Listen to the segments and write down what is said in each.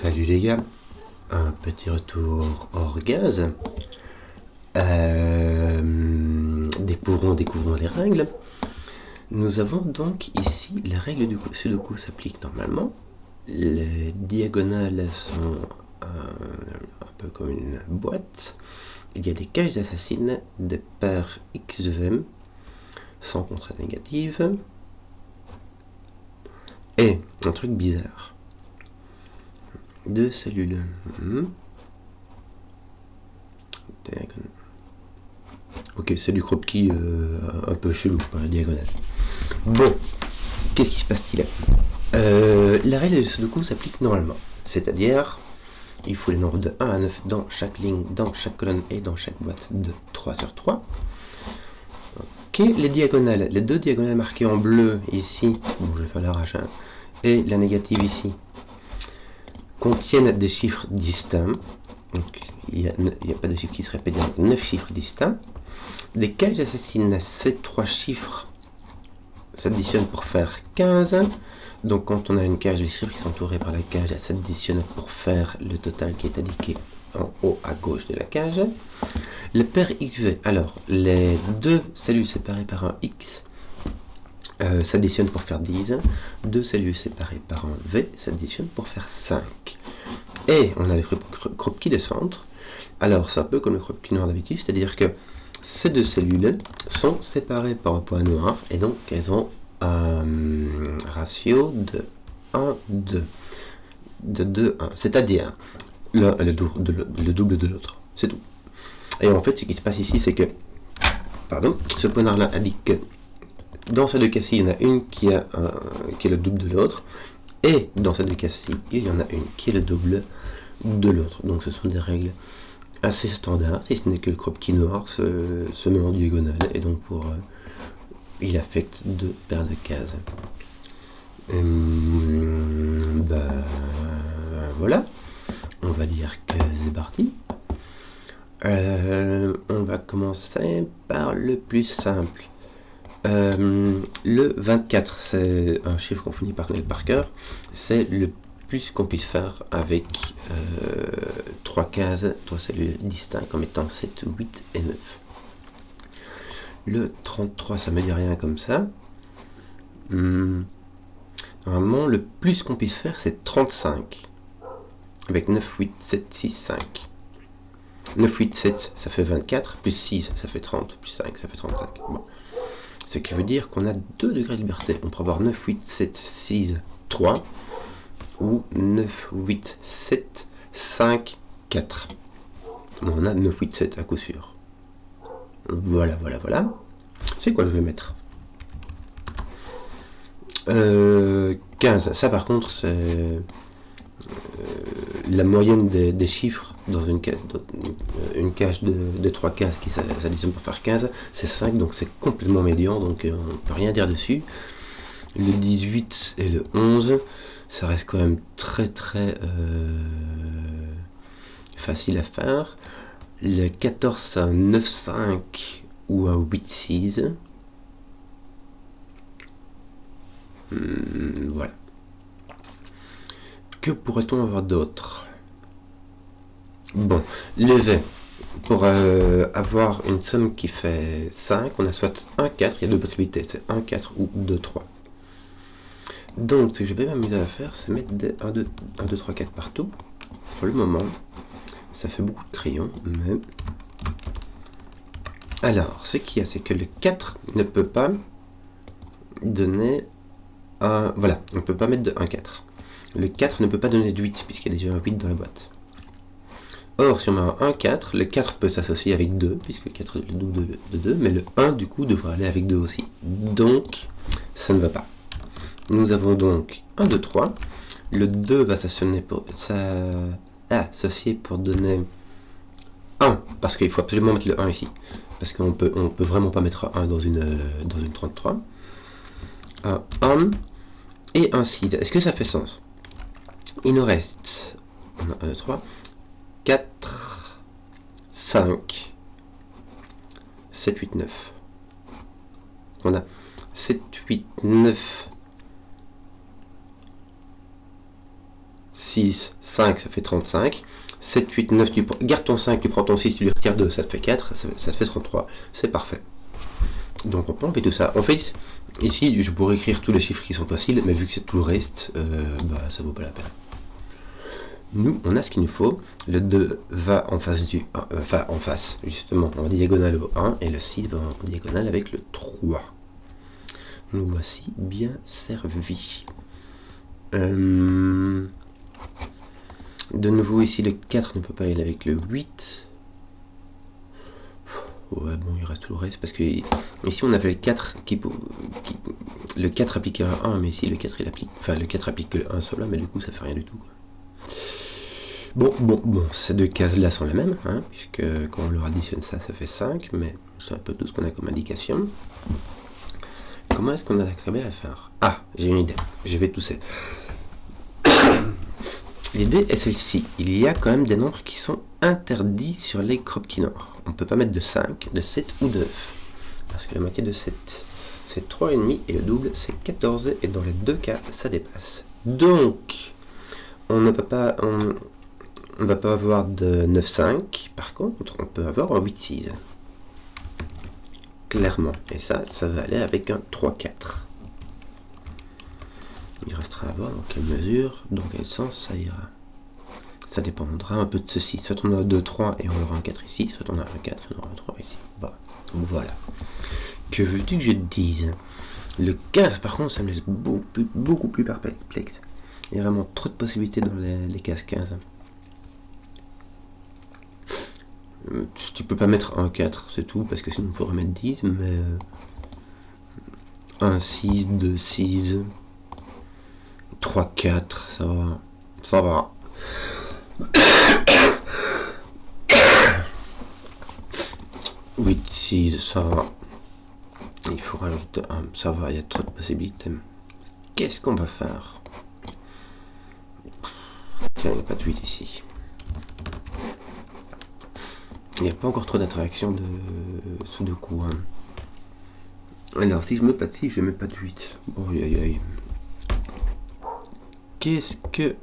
Salut les gars, un petit retour hors gaz. Découvrons les règles. Nous avons donc ici les règles du Sudoku s'appliquent normalement. Les diagonales sont un peu comme une boîte. Il y a des cages d'assassines, des paires X de M, sans contrainte négative. Et un truc bizarre. Deux cellules. Ok, c'est du croquis un peu chelou par la diagonale. Bon, qu'est-ce qui se passe-t-il? La règle de Sudoku s'applique normalement. C'est-à-dire, il faut les nombres de 1 à 9 dans chaque ligne, dans chaque colonne et dans chaque boîte de 3 sur 3. Ok, les diagonales, les deux diagonales marquées en bleu ici, bon je vais faire l'arrache, et la négative ici, contiennent des chiffres distincts. Donc il n'y a pas de chiffre qui se répète, donc 9 chiffres distincts. Des cages assassines, ces 3 chiffres s'additionnent pour faire 15. Donc quand on a une cage, les chiffres qui sont entourés par la cage s'additionnent pour faire le total qui est indiqué en haut à gauche de la cage. Le paire XV, alors les deux cellules séparées par un X s'additionnent pour faire 10. Deux cellules séparées par un V s'additionnent pour faire 5. Et on a le croquis de centre. Alors c'est un peu comme le croquis noir d'habitude, c'est-à-dire que ces deux cellules sont séparées par un point noir et donc elles ont un ratio de 1, 2. De 2, 1. C'est-à-dire l'un est le double de l'autre. C'est tout. Et en fait, ce qui se passe ici, c'est que ce point noir-là indique que dans ces deux cas-ci, il y en a une qui est le double de l'autre. Et dans ces deux cas-ci, il y en a une qui est le double de l'autre. Donc ce sont des règles assez standard, si ce n'est que le croquis noir se met en diagonale et donc il affecte deux paires de cases. Voilà, on va dire que c'est parti. On va commencer par le plus simple. Le 24, c'est un chiffre qu'on finit par connaître par cœur. C'est le plus qu'on puisse faire avec 3 cases, 3 cellules distinctes comme étant 7, 8 et 9. Le 33, ça me dit rien comme ça. Normalement, le plus qu'on puisse faire, c'est 35. Avec 9, 8, 7, 6, 5. 9, 8, 7, ça fait 24. Plus 6, ça fait 30. Plus 5, ça fait 35. Bon. Ce qui veut dire qu'on a 2 degrés de liberté. On peut avoir 9, 8, 7, 6, 3. Ou 9, 8, 7, 5, 4. On a 9, 8, 7 à coup sûr. Voilà. C'est quoi je vais mettre 15. Ça par contre c'est la moyenne des chiffres dans une cage de 3 cases qui s'additionnent pour faire 15. C'est 5, donc c'est complètement médian, donc on ne peut rien dire dessus. Le 18 et le 11, ça reste quand même très facile à faire. Le 14 c'est un 9,5 ou un 8,6. Voilà. Que pourrait-on avoir d'autre? Bon, le V. Pour avoir une somme qui fait 5, on a soit 1, 4, il y a deux possibilités, c'est 1, 4 ou 2, 3. Donc, ce que je vais m'amuser à faire, c'est mettre des 1, 2, 3, 4 partout. Pour le moment, ça fait beaucoup de crayons, mais... Alors, ce qu'il y a, c'est que le 4 ne peut pas donner un... Voilà, on ne peut pas mettre de 1, 4. Le 4 ne peut pas donner de 8, puisqu'il y a déjà un 8 dans la boîte. Or, si on met un 1, 4, le 4 peut s'associer avec 2, puisque le 4 est le double de 2, mais le 1, du coup, devrait aller avec 2 aussi. Donc, ça ne va pas. Nous avons donc 1, 2, 3. Le 2 va s'associer pour donner 1, parce qu'il faut absolument mettre le 1 ici. Parce qu'on peut vraiment pas mettre 1 dans une 33. Un 1 et un 6. Est-ce que ça fait sens? Il nous reste 1, 2, 3, 4, 5, 7, 8, 9. On a 7, 8, 9, 6, 5, ça fait 35. 7, 8, 9, tu gardes ton 5, tu prends ton 6, tu lui retires 2, ça te fait 4, ça te fait 33. C'est parfait. Donc on peut enlever tout ça. En fait, ici, je pourrais écrire tous les chiffres qui sont faciles, mais vu que c'est tout le reste, ça vaut pas la peine. Nous, on a ce qu'il nous faut. Le 2 va en face du 1, enfin en face, justement, en diagonale au 1, et le 6 va en diagonale avec le 3. Nous voici bien servis. De nouveau, ici, le 4 ne peut pas aller avec le 8. Ouais, bon, il reste tout le reste, parce que ici, on avait le 4 le 4 applique à 1, mais ici, le 4, il applique... Enfin, le 4 applique que le 1 seul, mais du coup, ça fait rien du tout, quoi. Bon, ces deux cases-là sont les mêmes, hein, puisque quand on leur additionne ça, ça fait 5, mais c'est un peu tout ce qu'on a comme indication. Comment est-ce qu'on a accès à faire? Ah, j'ai une idée, je vais tousser. L'idée est celle-ci, il y a quand même des nombres qui sont interdits sur les Kropki-Noir. On ne peut pas mettre de 5, de 7 ou de 9, parce que la moitié de 7, c'est 3,5, et le double, c'est 14, et dans les deux cas, ça dépasse. Donc, on ne peut pas... On ne va pas avoir de 9,5, par contre, on peut avoir un 8,6. Clairement. Et ça va aller avec un 3,4. Il restera à voir dans quelle mesure, dans quel sens ça ira. Ça dépendra un peu de ceci. Soit on a 2, 3 et on aura un 4 ici, soit on a un 4 et on aura un 3 ici. Bon, voilà. Que veux-tu que je te dise? Le 15, par contre, ça me laisse beaucoup plus perplexe. Il y a vraiment trop de possibilités dans les cases 15. Tu peux pas mettre un 4, c'est tout, parce que sinon il faudrait mettre 10, mais 1, 6, 2, 6, 3, 4, ça va. Ça va. 8, 6, ça va. Il faut rajouter 1, ça va, il y a trop de possibilités. Qu'est-ce qu'on va faire? Tiens, il n'y a pas de 8 ici. Il n'y a pas encore trop d'interaction de Sudoku. Hein. Alors, si je mets pas de 6, je mets pas de 8. Oh, aïe, aïe. Qu'est-ce que...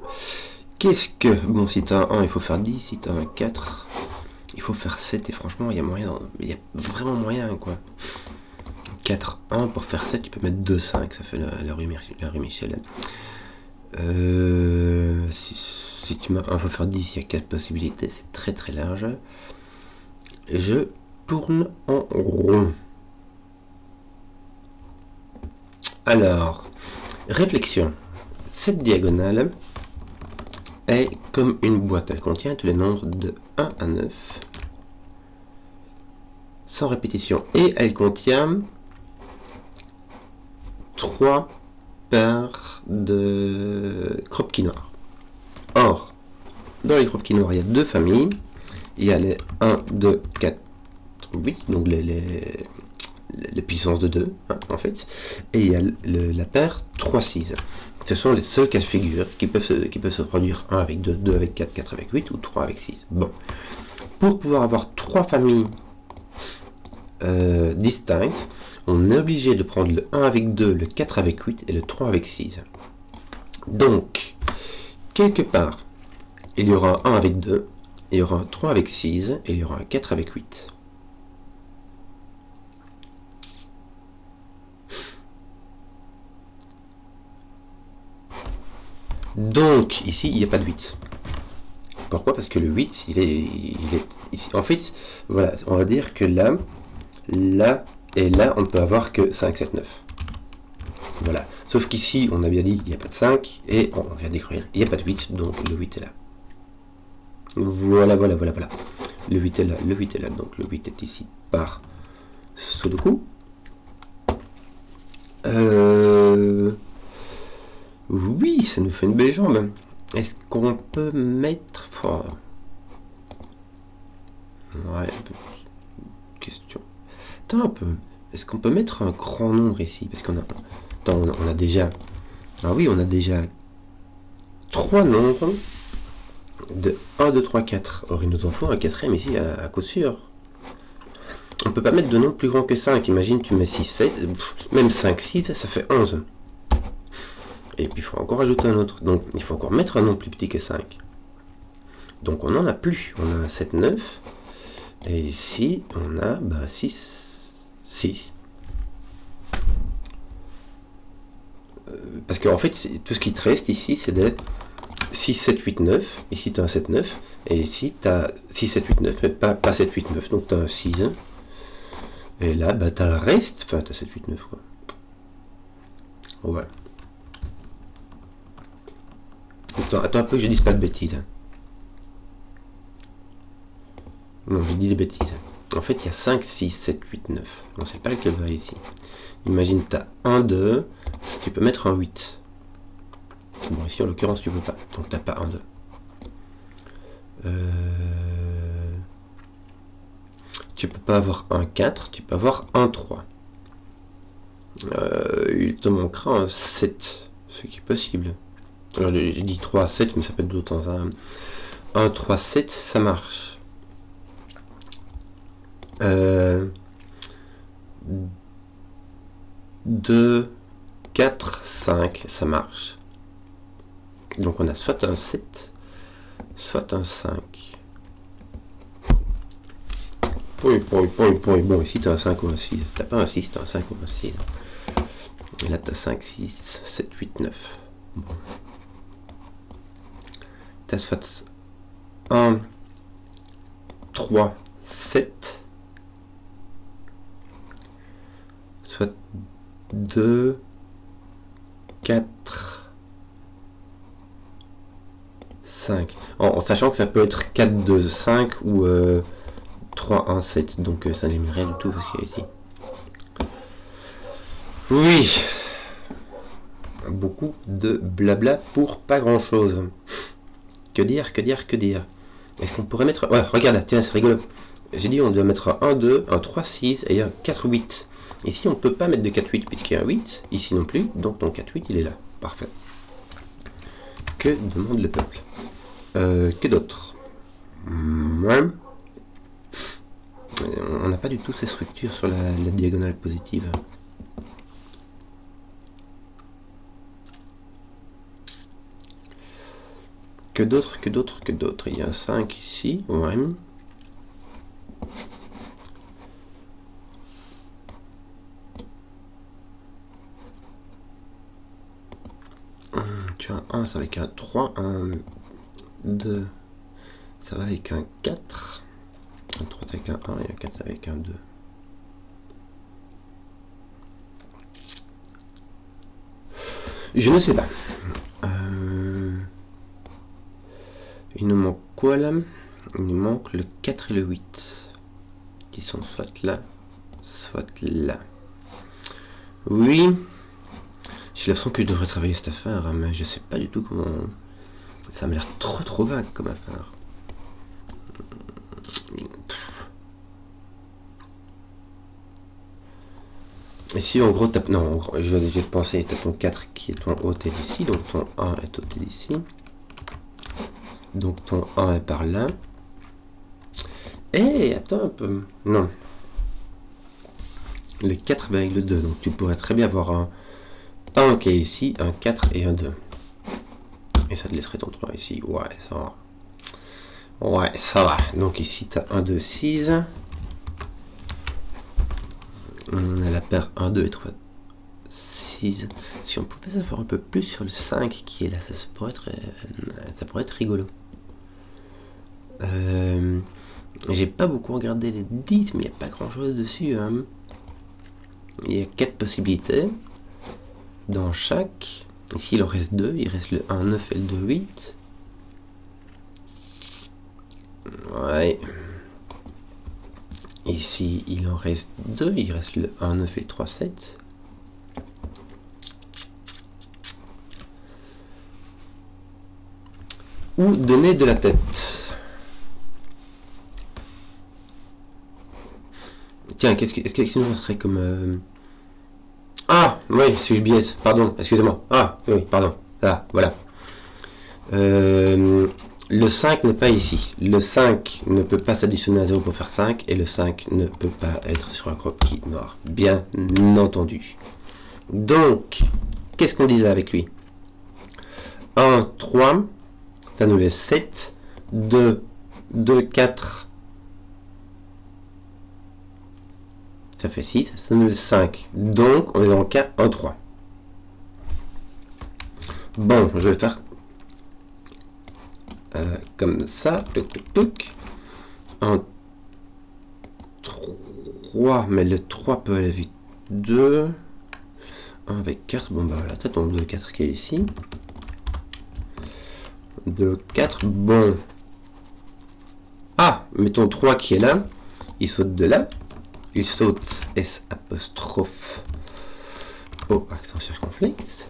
Bon, si t'as un 1, il faut faire 10. Si t'as un 4, il faut faire 7. Et franchement, il y a moyen... Il y a vraiment moyen, quoi. 4, 1, pour faire 7, tu peux mettre 2, 5. Ça fait la rue Michel. Si tu mets 1, il faut faire 10. Il y a 4 possibilités. C'est très très large. Je tourne en rond. Alors, réflexion. Cette diagonale est comme une boîte. Elle contient tous les nombres de 1 à 9. Sans répétition. Et elle contient 3 paires de Kropki-Noir. Or, dans les Kropki-Noir, il y a deux familles. Il y a les 1, 2, 4, 8, donc les puissances de 2, hein, en fait. Et il y a la paire 3, 6. Ce sont les seuls cas de figure qui peuvent se produire 1 avec 2, 2 avec 4, 4 avec 8 ou 3 avec 6. Bon. Pour pouvoir avoir 3 familles distinctes, on est obligé de prendre le 1 avec 2, le 4 avec 8 et le 3 avec 6. Donc, quelque part, il y aura un 1 avec 2, il y aura un 3 avec 6 et il y aura un 4 avec 8. Donc, ici, il n'y a pas de 8. Pourquoi? Parce que le 8, il est ici. En fait, voilà, on va dire que là et là, on ne peut avoir que 5, 7, 9. Voilà. Sauf qu'ici, on a bien dit, il n'y a pas de 5, et on vient d'écrire, il n'y a pas de 8, donc le 8 est là. Voilà. Le 8 est là, donc le 8 est ici par Sudoku. Oui, ça nous fait une belle jambe. Est-ce qu'on peut mettre... Oh. Ouais, question. Attends un peu. Est-ce qu'on peut mettre un grand nombre ici? Parce qu'on a... Attends, on a déjà... Ah oui, on a déjà 3 nombres de 1, 2, 3, 4. Or, il nous en faut un quatrième ici à coup sûr. On peut pas mettre de nombre plus grand que 5. Imagine, tu mets 6, 7, même 5, 6, ça fait 11. Et puis il faut encore ajouter un autre. Donc il faut encore mettre un nombre plus petit que 5. Donc on n'en a plus. On a 7, 9. Et ici, on a 6. 6. Parce qu'en fait, tout ce qui te reste ici, c'est des 6, 7, 8, 9. Ici, tu as un 7, 9. Et ici, tu as 6, 7, 8, 9, mais pas 7, 8, 9. Donc tu as un 6. Et là, tu as le reste. Enfin, tu as 7, 8, 9. Quoi. Ouais. Attends un peu que je dise pas de bêtises. Non, je dis des bêtises. En fait, il y a 5, 6, 7, 8, 9. On ne sait pas lequel va ici. Imagine, tu as 1, 2. Tu peux mettre un 8. Bon, ici, en l'occurrence, tu ne peux pas. Donc, tu n'as pas 1, 2. Tu peux pas avoir un 4. Tu peux avoir un 3. Il te manquera un 7. Ce qui est possible. Alors, j'ai dit 3, 7, mais ça peut être d'autres temps. 1, 3, 7, ça marche. 2, 4, 5, ça marche. Donc on a soit un 7, soit un 5. Bon, ici tu as un 5 ou un 6. T'as pas un 6, tu as un 5 ou un 6. Et là tu as 5, 6, 7, 8, 9. Bon. Tu as soit 1, 3, 7. Soit 2, 4, 5. En sachant que ça peut être 4, 2, 5 ou 3, 1, 7. Donc ça n'aime rien du tout parce qu'il y a ici. Oui. Beaucoup de blabla pour pas grand chose. Que dire. Est-ce qu'on pourrait mettre... Ouais, regarde, tiens, c'est rigolo. J'ai dit on doit mettre un 2, un 3, 6 et un 4, 8. Ici, on ne peut pas mettre de 4, 8 puisqu'il y a un 8. Ici non plus. Donc ton 4, 8, il est là. Parfait. Que demande le peuple? Que d'autre? On n'a pas du tout ces structures sur la diagonale positive. Que d'autres? Il y a un 5 ici. Ouais. Tu as un 1, ça va avec un 3, un 2, ça va avec un 4, un 3 avec un 1 et un 4 avec un 2. Je ne sais pas. Il nous manque quoi là? Il nous manque le 4 et le 8, qui sont soit là, soit là. Oui. J'ai l'impression que je devrais travailler cette affaire, hein, mais je sais pas du tout comment... Ça m'a l'air trop vague comme affaire. Et si en gros, non, en gros, je vais te penser, tu as ton 4 qui est ton hôtel ici, donc ton 1 est hôtel ici. Donc ton 1 est par là. Eh, attends un peu. Non. Le 4 va avec le 2, donc tu pourrais très bien avoir un 1 qui est ici, un 4 et un 2. Et ça te laisserait ton 3 ici. Ouais, ça va. Ouais, ça va. Donc ici, tu as 1, 2, 6. On a la paire 1, 2 et 3, 6. Si on pouvait savoir un peu plus sur le 5 qui est là, ça pourrait être rigolo. J'ai pas beaucoup regardé les 10, mais il n'y a pas grand chose dessus. Hein. Il y a 4 possibilités. Dans chaque. Ici, il en reste 2. Il reste le 1, 9 et le 2, 8. Ouais. Ici, il en reste 2. Il reste le 1, 9 et le 3, 7. Ou donner de la tête. Tiens, qu'est-ce que nous serait comme... Ah, oui, suis-je biaise, pardon, excusez-moi. Ah, oui, pardon. Ah, voilà. Le 5 n'est pas ici. Le 5 ne peut pas s'additionner à 0 pour faire 5. Et le 5 ne peut pas être sur un croquis noir. Bien entendu. Donc, qu'est-ce qu'on disait avec lui? 1, 3, ça nous laisse 7, 2, 2, 4, ça fait 6, ça nous laisse 5. Donc, on est dans le cas 1, 3. Bon, je vais faire comme ça, toc, toc, toc. 1, 3, mais le 3 peut aller avec 2. 1 avec 4, bon bah voilà, t'as ton 2, 4 qui est ici. 2, 4, bon. Ah, mettons 3 qui est là, il saute de là, il saute S apostrophe O accent circonflexe.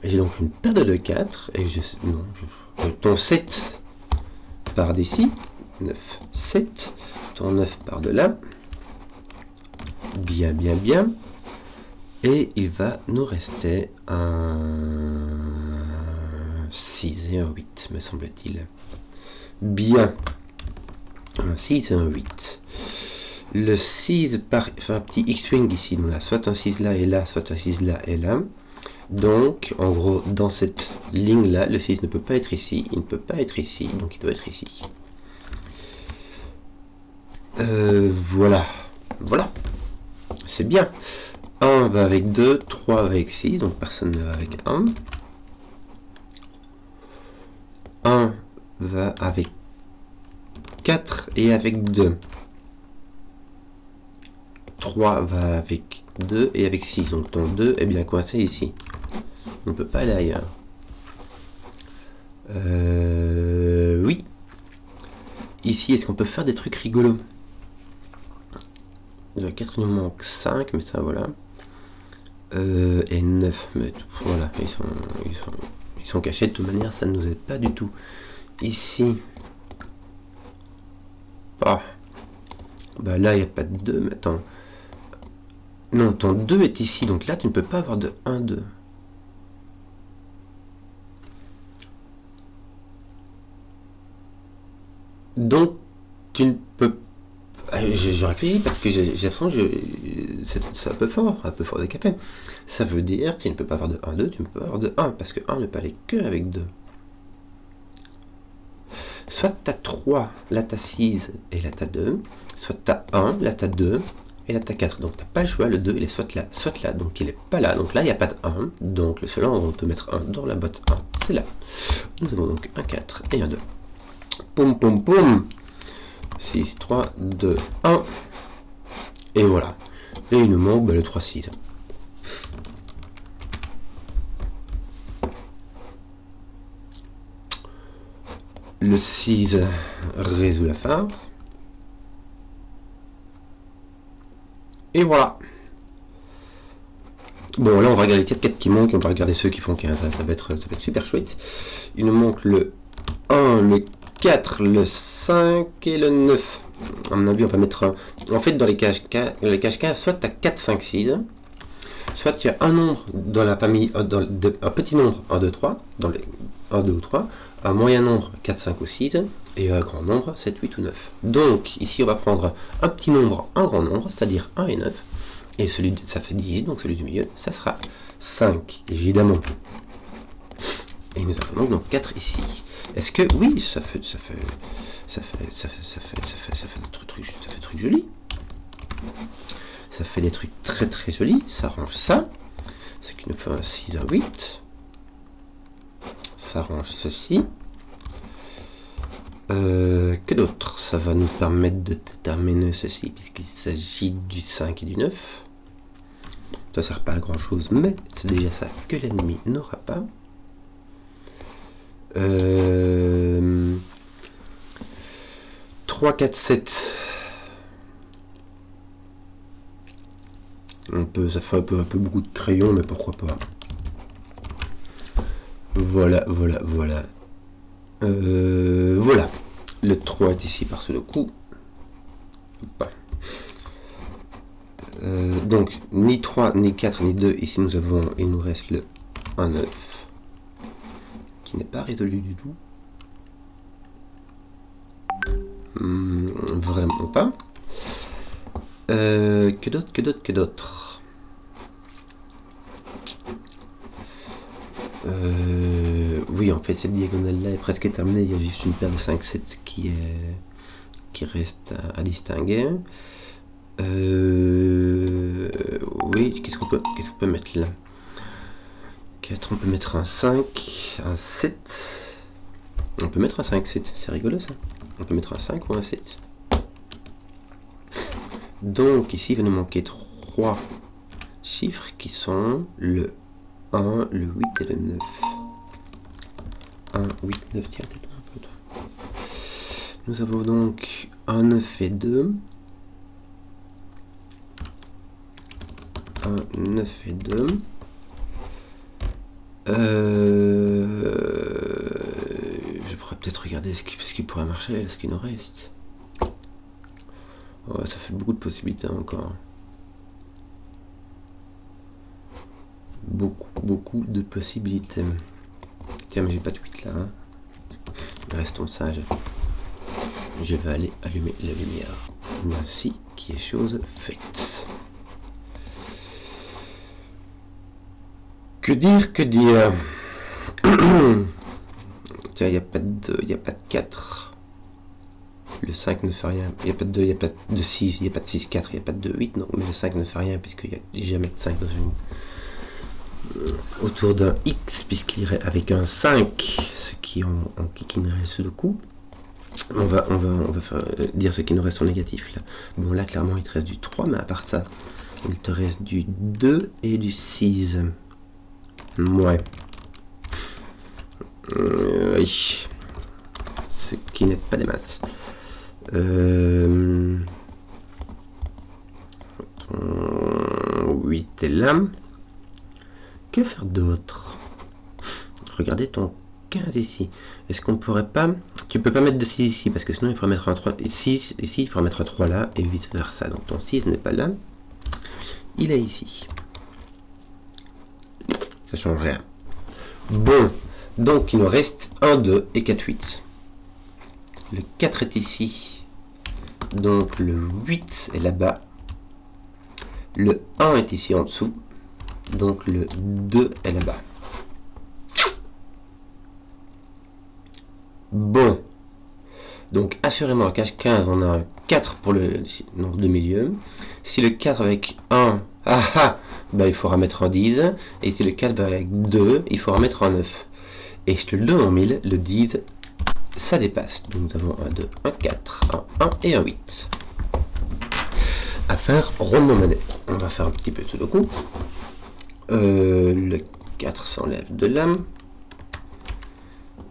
J'ai donc une paire de 2, 4, et ton 7 part d'ici, 9, 7, ton 9 part de là, bien, bien, bien, et il va nous rester un 6 et un 8, me semble-t-il. Bien. Un 6 et un 8. Le 6 fait un petit X-Wing ici. Donc là, soit un 6 là et là, soit un 6 là et là. Donc, en gros, dans cette ligne-là, le 6 ne peut pas être ici, il ne peut pas être ici, donc il doit être ici. Voilà. Voilà. C'est bien. 1 va avec 2, 3 va avec 6, donc personne ne va avec 1. 1 va avec 4 et avec 2. 3 va avec 2 et avec 6. Donc ton 2 est bien coincé ici. On ne peut pas aller ailleurs. Oui. Ici, est-ce qu'on peut faire des trucs rigolos? De 4, il nous manque 5, mais ça voilà. Et 9, mais voilà, ils sont cachés de toute manière, ça ne nous aide pas du tout. Ici. Ah. Bah là, il n'y a pas de 2, mais attends. Non, ton 2 est ici, donc là, tu ne peux pas avoir de 1, 2. Donc, tu ne peux pas... Je réfléchis parce que j'ai l'impression que c'est un peu fort de café. Ça veut dire que tu ne peux pas avoir de 1, 2, tu ne peux pas avoir de 1, parce que 1 ne peut aller que avec 2. Soit tu as 3, là tu as 6 et là tu as 2. Soit tu as 1, là tu as 2 et là tu as 4. Donc tu n'as pas le choix, le 2 il est soit là, donc il n'est pas là. Donc là il n'y a pas de 1, donc le seul endroit où on peut mettre 1 dans la botte 1, c'est là. Nous avons donc un 4 et un 2. Poum poum poum. 6, 3, 2, 1. Et voilà. Et il nous manque le 3, 6. Le 6 résout la fin. Et voilà. Bon, là, on va regarder les 4 4 qui manquent. On va regarder ceux qui font 15. Ça va être super chouette. Il nous manque le 1, le 4, le 5 et le 9. À mon avis, on va mettre un... En fait, dans les caches 15, soit tu as 4, 5, 6. Soit tu as un nombre dans la famille, un petit nombre, 1, 2, 3, dans les 1, 2 ou 3, un moyen nombre, 4, 5 ou 6, et un grand nombre, 7, 8 ou 9. Donc, ici, on va prendre un petit nombre, un grand nombre, c'est-à-dire 1 et 9, et ça fait 10, donc celui du milieu, ça sera 5, évidemment. Et nous avons donc 4 ici. Est-ce que, oui, ça fait des trucs jolis. Ça fait des trucs très très jolis, ça range ça, ce qui nous fait un 6, un 8, ça range ceci, que d'autre? Ça va nous permettre de déterminer ceci, puisqu'il s'agit du 5 et du 9, ça ne sert pas à grand chose, mais c'est déjà ça que l'ennemi n'aura pas. 3, 4, 7... ça fait un peu beaucoup de crayons, mais pourquoi pas. Voilà. Voilà. Le 3 est ici par-dessus le coup. Donc, ni 3, ni 4, ni 2. Ici, il nous reste le 1, 9. Qui n'est pas résolu du tout. Vraiment pas. Que d'autres oui, en fait, cette diagonale-là est presque terminée. Il y a juste une paire de 5-7 qui reste à distinguer. Oui, qu'est-ce qu'on peut mettre là? 4, on peut mettre un 5, un 7. On peut mettre un 5, 7, c'est rigolo ça. On peut mettre un 5 ou un 7. Donc ici, il va nous manquer 3 chiffres qui sont le 1, le 8 et le 9. 1, 8, 9, tiens, peut-être un peu. Nous avons donc un 9 et 2. 1, 9 et 2. Je pourrais peut-être regarder ce qui pourrait marcher, ce qui nous reste. Ouais, ça fait beaucoup de possibilités encore. Beaucoup de possibilités. Tiens, mais j'ai pas de 8 là. Hein. Restons sages. Je vais aller allumer la lumière. Voici qui est chose faite. Que dire Tiens, il n'y a pas de 2, il n'y a pas de 4. Le 5 ne fait rien. Il n'y a pas de 2, il n'y a pas de 6, il n'y a pas de 6, 4, il n'y a pas de 2, 8. Non, mais le 5 ne fait rien puisqu'il n'y a jamais de 5 dans autour d'un X, puisqu'il irait avec un 5, ce qui nous reste de coup. On va dire ce qui nous reste en négatif là. Bon, là, clairement, il te reste du 3, mais à part ça, il te reste du 2 et du 6. Ouais. Oui. Ce qui n'est pas des maths. 8 est là. Que faire d'autre? Regardez ton 15 ici. Est-ce qu'on pourrait pas... Tu peux pas mettre de 6 ici, parce que sinon il faudra mettre un 3 ici, il faudra mettre un 3 là, et vice versa. Donc ton 6 n'est pas là. Il est ici. Ça change rien. Bon, donc il nous reste 1, 2 et 4, 8. Le 4 est ici. Donc le 8 est là-bas. Le 1 est ici en dessous. Donc le 2 est là-bas. Bon. Donc assurément, à cache 15, on a un 4 pour le nombre de milieu. Si le 4 avec 1, bah, il faudra mettre un 10. Et si le 4 va avec 2, il faudra mettre un 9. Et je te le donne en 1000, le 10, ça dépasse. Donc nous avons un 2, un 4, un 1 et un 8. À faire rondement monnaie. On va faire un petit peu tout le coup. Le 4 s'enlève de là.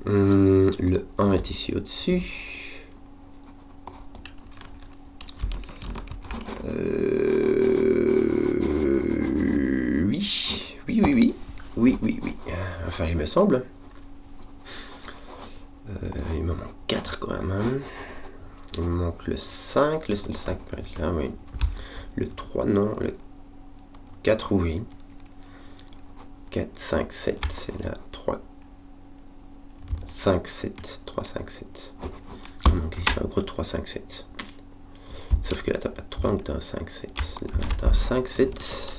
Le 1 est ici au-dessus. Oui. Enfin, il me semble. Il me manque 4 quand même. Hein. Il me manque le 5. Le 5 peut être là, oui. Le 3, non. Le 4, oui. 4, 5, 7, c'est là. 3, 5, 7. 3, 5, 7. Donc ici, un gros 3, 5, 7. Sauf que là, t'as pas de 3, donc t'as un 5, 7. Là, t'as un 5, 7.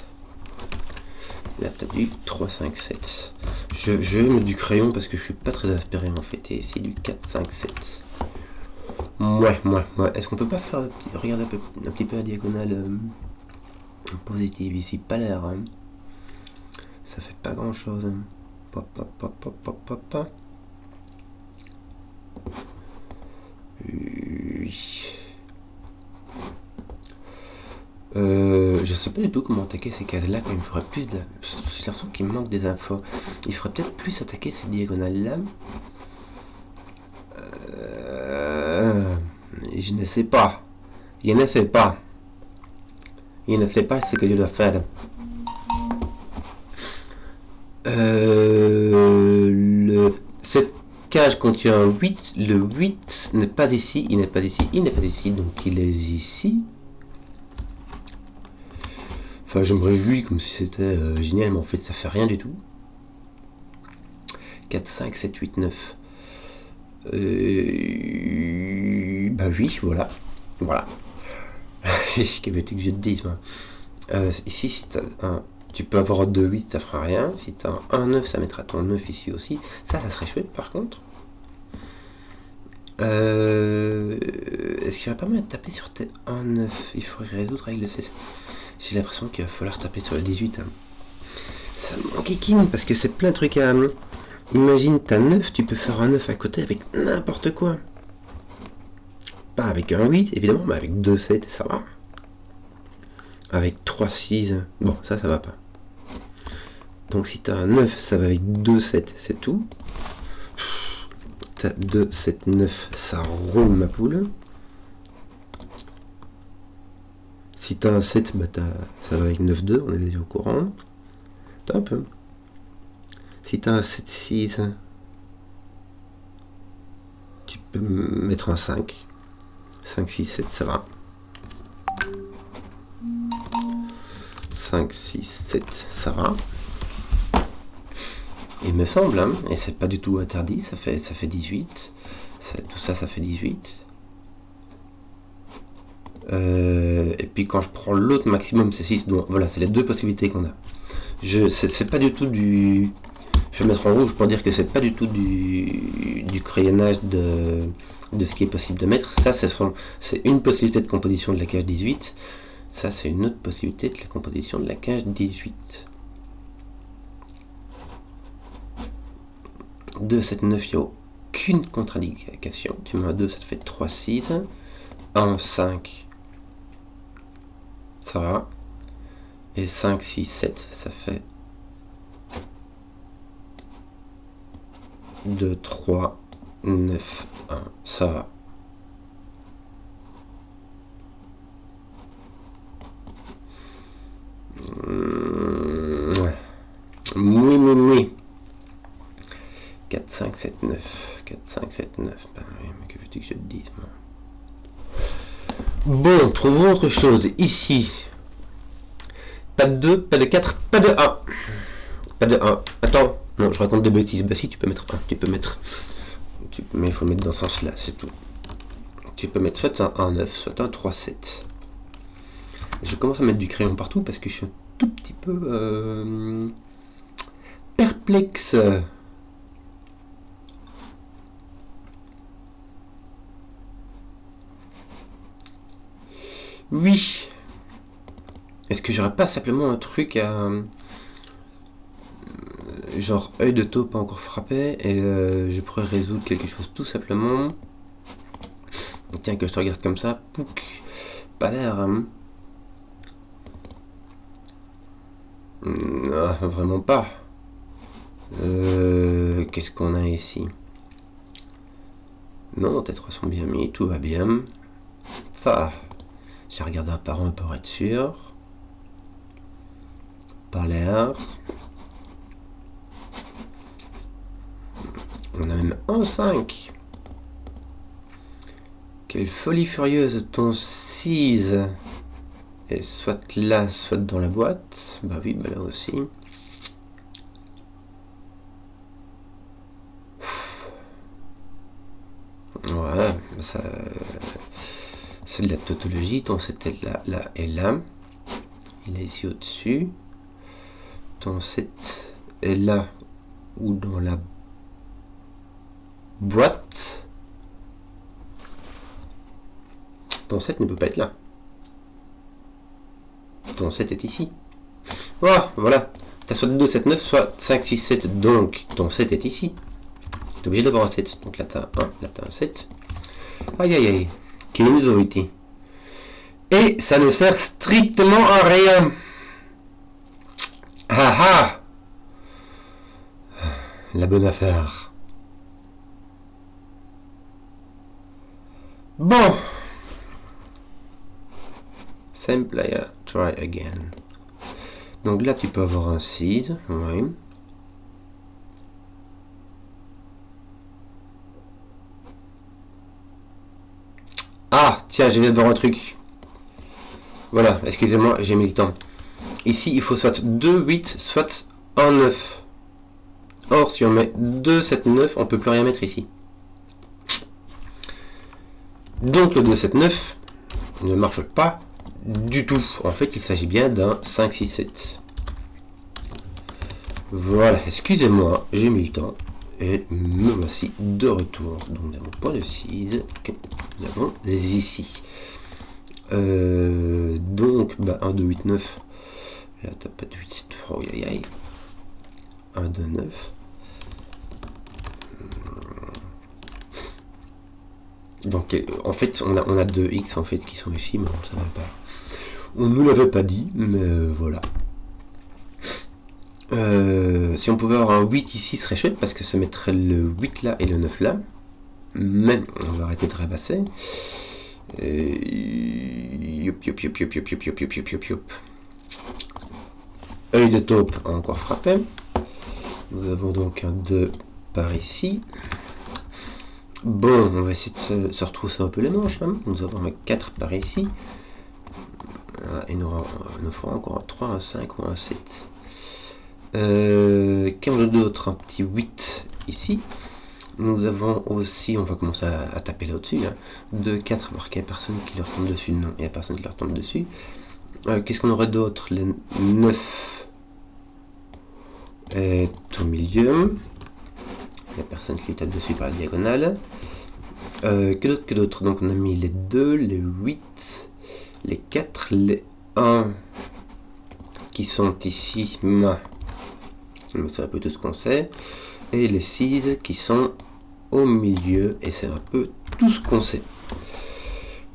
Là, t'as du 3, 5, 7. Je vais mettre du crayon parce que je suis pas très inspiré en fait. Et ici, du 4, 5, 7. Ouais. Est-ce qu'on peut pas faire... Regarde un petit peu la diagonale positive ici. Pas l'air, hein. Ça fait pas grand chose. Hein. Je sais pas du tout comment attaquer ces cases là quand il me faudrait plus de... J'ai l'impression qu'il me manque des infos. Il faudrait peut-être plus attaquer ces diagonales là. Je ne sais pas. Je ne sais pas ce que je dois faire. Cette cage contient un 8. Le 8 n'est pas ici. Il n'est pas ici. Donc il est ici. Enfin, je me réjouis comme si c'était génial, mais en fait, ça fait rien du tout. 4, 5, 7, 8, 9. Bah oui, voilà. Qu'est-ce que veux-tu que je te dise, moi ici, si tu as 1, Tu peux avoir 2, 8, ça fera rien. Si tu as un 9, ça mettra ton 9 ici aussi. Ça serait chouette par contre. Est-ce qu'il y aurait pas mal de taper sur tes 1, 9? Il faudrait résoudre avec le 7. J'ai l'impression qu'il va falloir taper sur le 18. Hein. Ça me manque parce que c'est plein de trucs à... Imagine, t'as 9, tu peux faire un 9 à côté avec n'importe quoi. Pas avec un 8, évidemment, mais avec 2, 7, ça va. Avec 3, 6, bon, ça va pas. Donc si t'as un 9, ça va avec 2, 7, c'est tout. T'as 2, 7, 9, ça roule ma poule. Si t'as un 7, bah ça va avec 9, 2, on est déjà au courant. Top. Si t'as un 7, 6, tu peux mettre un 5. 5, 6, 7, ça va. 5, 6, 7, ça va. Il me semble, hein, et c'est pas du tout interdit, ça fait 18. Tout ça, ça fait 18. Et puis quand je prends l'autre maximum, c'est 6. Donc voilà, c'est les deux possibilités qu'on a. C'est pas du tout du... Je vais mettre en rouge pour dire que c'est pas du tout du crayonnage de ce qui est possible de mettre. Ça, c'est une possibilité de composition de la cage 18. Ça, c'est une autre possibilité de la composition de la cage 18. 2, 7, 9, il n'y a aucune contradiction. Tu mets un 2, ça te fait 3, 6. 1, 5. Ça va. Et 5, 6, 7, ça fait 2, 3, 9, 1. Ça va. Ouais. Oui. 4, 5, 7, 9. 4, 5, 7, 9. Ben oui, mais que veux-tu que je te dise, moi? Bon, trouvons autre chose. Ici. Pas de 2, pas de 4, pas de 1. Pas de 1. Attends. Non, je raconte des bêtises. Bah si, tu peux mettre 1. Tu peux mettre... Mais il faut le mettre dans ce sens-là, c'est tout. Tu peux mettre soit un 1, 9, soit un 3, 7. Je commence à mettre du crayon partout parce que je suis un tout petit peu... perplexe. Oui. Est-ce que j'aurais pas simplement un truc à... genre œil de taupe pas encore frappé et je pourrais résoudre quelque chose tout simplement. Tiens, que je te regarde comme ça. Pouc. Pas l'air... Hein. Non, vraiment pas. Qu'est-ce qu'on a ici? Non, tes 3 sont bien mis, tout va bien. Enfin, j'ai regardé un par un pour être sûr. Pas l'air. On a même un 5. Quelle folie furieuse, ton 6 est soit là, soit dans la boîte. Bah oui, bah là aussi. Ouais, ça... c'est de la tautologie. Ton 7 est là, là et là. Il est ici au-dessus. Ton 7 est là ou dans la boîte. Ton 7 ne peut pas être là. Ton 7 est ici. Oh, voilà. Tu as soit 2, 7, 9, soit 5, 6, 7. Donc, ton 7 est ici. Tu es obligé d'avoir un 7. Donc là, tu as 1, là, tu as un 7. Aïe, aïe, aïe. Kinzoïti. Et ça ne sert strictement à rien. Ah ah. La bonne affaire. Bon. Same player, try again. Donc là, tu peux avoir un 6. Oui. Ah, tiens, je viens de voir un truc. Voilà, excusez-moi, j'ai mis le temps. Ici, il faut soit 2, 8, soit 1, 9. Or, si on met 2, 7, 9, on peut plus rien mettre ici. Donc le 2, 7, 9 ne marche pas du tout. En fait, il s'agit bien d'un 5, 6, 7. Voilà, excusez-moi, j'ai mis le temps. Et me voici de retour. Donc nous avons point de 6 que nous avons ici. Donc, 1, 2, 8, 9. Là, t'as pas de 8, oh, aïe, aïe. 1, 2, 9. Donc, en fait, on a 2x en fait qui sont ici, mais on ne savait pas. On ne nous l'avait pas dit, mais voilà. Si on pouvait avoir un 8 ici, ce serait chouette parce que ça mettrait le 8 là et le 9 là. Mais on va arrêter de rêvasser. Yop, yop, yop, yop, yop, yop, yop, yop, yop, yop. Œil de taupe a encore frappé. Nous avons donc un 2 par ici. Bon, on va essayer de se retrousser un peu les manches. Hein. Nous avons un 4 par ici. Et nous ferons encore un 3, un 5 ou un 7. Qu'un d'autre, un petit 8 ici. Nous avons aussi, on va commencer à taper là-dessus, hein, 2, 4, alors qu'il n'y a personne qui leur tombe dessus. Non, il n'y a personne qui leur tombe dessus. Qu'est-ce qu'on aurait d'autre? Les 9 est au milieu. Il n'y a personne qui lui tape dessus par la diagonale. Que d'autre? Donc on a mis les 2, les 8, les 4, les 1 qui sont ici. C'est un peu tout ce qu'on sait. Et les 6 qui sont au milieu. Et c'est un peu tout ce qu'on sait.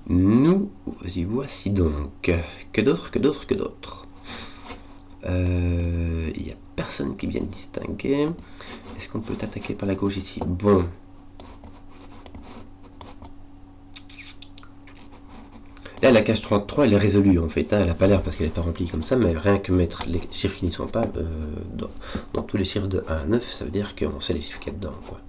Nous y voici donc. Que d'autre? Il n'y a personne qui vient distinguer. Est-ce qu'on peut attaquer par la gauche ici? Bon. Là, la cage 33, elle est résolue en fait. Hein, elle n'a pas l'air parce qu'elle n'est pas remplie comme ça, mais rien que mettre les chiffres qui n'y sont pas dans tous les chiffres de 1 à 9, ça veut dire qu'on sait les chiffres qu'il y a dedans, quoi.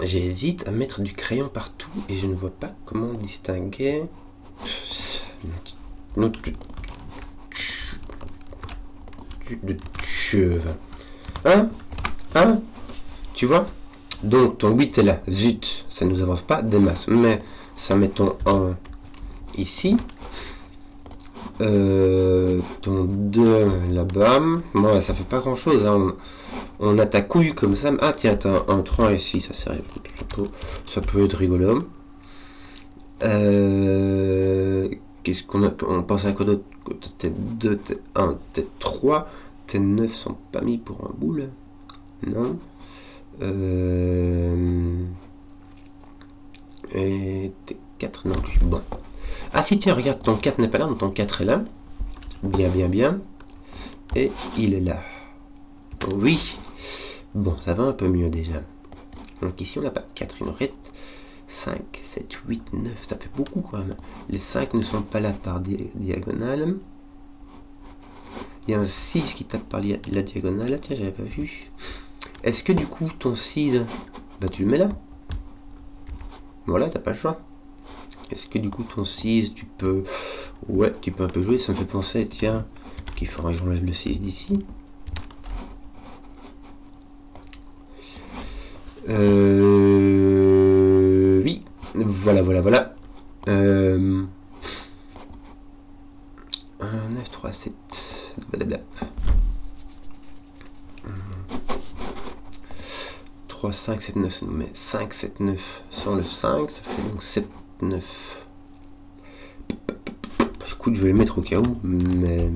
J'hésite à mettre du crayon partout et je ne vois pas comment distinguer. Hein? Tu vois? Donc ton 8 est là, zut, ça ne nous avance pas des masses, mais ça met ton 1 ici, ton 2 là-bas, moi ça fait pas grand chose, hein. On a ta couille comme ça, ah tiens, t'as un 3 ici, ça peut être rigolo. Qu'est-ce qu'on a? On pense à quoi d'autre? Tête 2, tête 1, tête 3, tête 9 sont pas mis pour un boule, non. Et T4 non plus. Bon. Ah si tiens, regarde, ton 4 n'est pas là, donc ton 4 est là. Bien. Et il est là. Oui. Bon, ça va un peu mieux déjà. Donc ici on n'a pas de 4, il nous reste 5, 7, 8, 9. Ça fait beaucoup quand même. Les 5 ne sont pas là par diagonale. Il y a un 6 qui tape par la diagonale. Tiens, j'avais pas vu. Est-ce que du coup ton 6, tu le mets là? Voilà, t'as pas le choix. Est-ce que du coup ton 6, tu peux... Ouais, tu peux un peu jouer, ça me fait penser, tiens, qu'il faudra que j'enlève le 6 d'ici. Oui, voilà. 1, 9, 3, 7, blablabla. 3, 5, 7, 9, ça nous met 5, 7, 9 sans le 5, ça fait donc 7, 9. Écoute, je vais le mettre au cas où, mais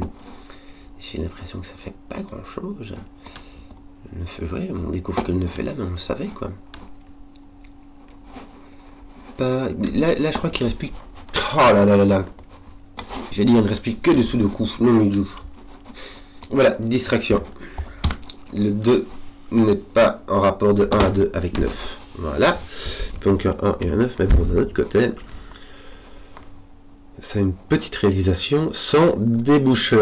j'ai l'impression que ça fait pas grand chose. Le 9, ouais, on découvre que le 9 est là, mais on le savait quoi. Là, je crois qu'il reste plus. Oh là. J'ai dit, il ne reste plus que des Sudoku, non du tout. Voilà, distraction. Le 2 n'est pas en rapport de 1 à 2 avec 9. Voilà. Donc un 1 et un 9, mais bon, de l'autre côté, c'est une petite réalisation sans débouche.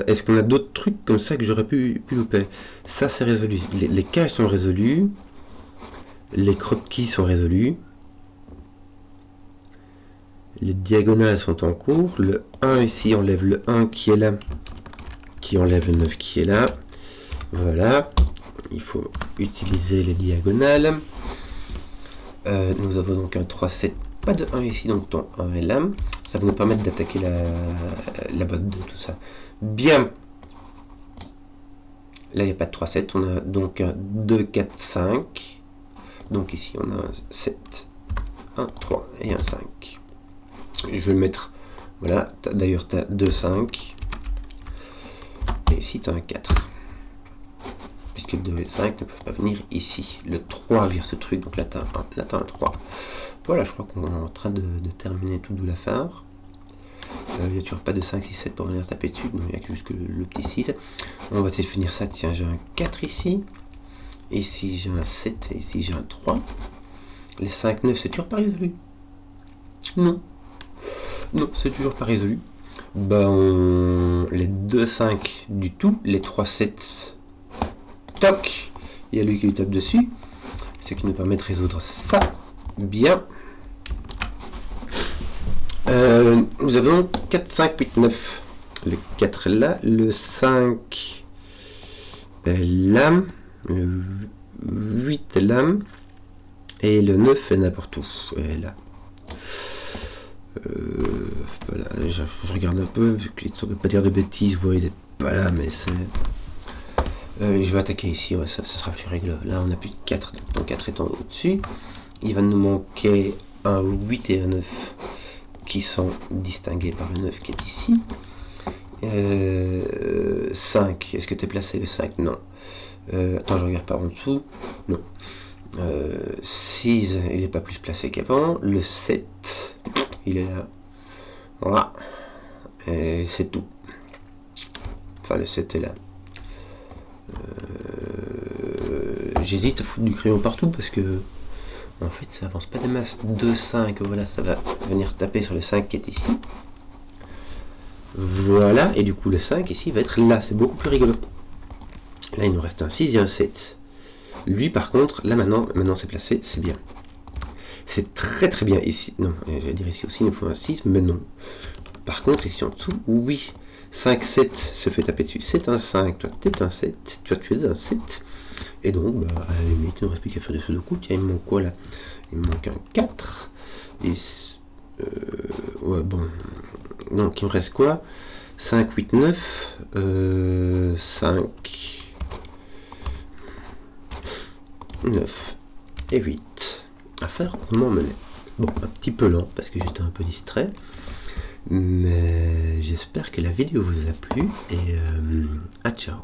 Est-ce qu'on a d'autres trucs comme ça que j'aurais pu louper? Ça, c'est résolu. Les cages sont résolues. Les croquis sont résolus. Les diagonales sont en cours. Le 1 ici enlève le 1 qui est là, qui enlève le 9 qui est là. Voilà. Il faut utiliser les diagonales. Nous avons donc un 3, 7, pas de 1 ici, donc ton 1 est là. Ça va nous permettre d'attaquer la botte de tout ça. Bien. Là, il n'y a pas de 3, 7. On a donc un 2, 4, 5. Donc ici, on a un 7, un 3 et un 5. Je vais le mettre, voilà. D'ailleurs, tu as 2, 5. Et ici, tu as un 4. Puisque le 2 et le 5 ne peuvent pas venir ici. Le 3 vire ce truc, donc là, tu as un 1. Là, tu as un 3. Voilà, je crois qu'on est en train de terminer tout d'où l'affaire. Il n'y a toujours pas de 5, 6, 7 pour venir taper dessus, donc il n'y a que juste le petit 6. On va essayer de finir ça. Tiens, j'ai un 4 ici. Ici, j'ai un 7 et ici, j'ai un 3. Les 5, 9, c'est toujours pas résolu. Non. Non, c'est toujours pas résolu. Ben, les 2, 5 du tout. Les 3, 7, toc. Il y a lui qui lui tape dessus. Ce qui nous permet de résoudre ça. Bien. Nous avons 4, 5, 8, 9. Le 4 est là. Le 5 est là. Le 8 est là. Et le 9 est n'importe où. Elle est là. Voilà, je regarde un peu, histoire de ne pas dire de bêtises. Vous voyez, il n'est pas là, mais c'est... je vais attaquer ici, ouais, ça sera plus réglo. Là, on n'a plus de 4, donc 4 étant au-dessus. Il va nous manquer un 8 et un 9 qui sont distingués par le 9 qui est ici. 5, est-ce que tu es placé le 5? Non. Attends, je regarde par en dessous. Non. 6, il n'est pas plus placé qu'avant. Le 7, il est là. Voilà. Et c'est tout. Enfin, le 7 est là. J'hésite à foutre du crayon partout parce que en fait ça avance pas des masses. 2, 5, voilà, ça va venir taper sur le 5 qui est ici. Voilà, et du coup le 5 ici va être là, c'est beaucoup plus rigolo. Là il nous reste un 6 et un 7. Lui par contre, là maintenant c'est placé, c'est bien. C'est très très bien ici. Non, j'allais dire ici aussi il nous faut un 6, mais non. Par contre ici en dessous, oui. 5, 7 se fait taper dessus. C'est un 5, toi t'es un 7, toi tu es un 7. Et donc, bah, à la limite, il ne reste plus qu'à faire des sudoku. Tiens, il me manque quoi là? Il me manque un 4. Et, ouais, bon. Donc, il me reste quoi? 5, 8, 9. 5, 9 et 8. À faire rondement mener. Bon, un petit peu lent parce que j'étais un peu distrait. Mais j'espère que la vidéo vous a plu. Et à ciao.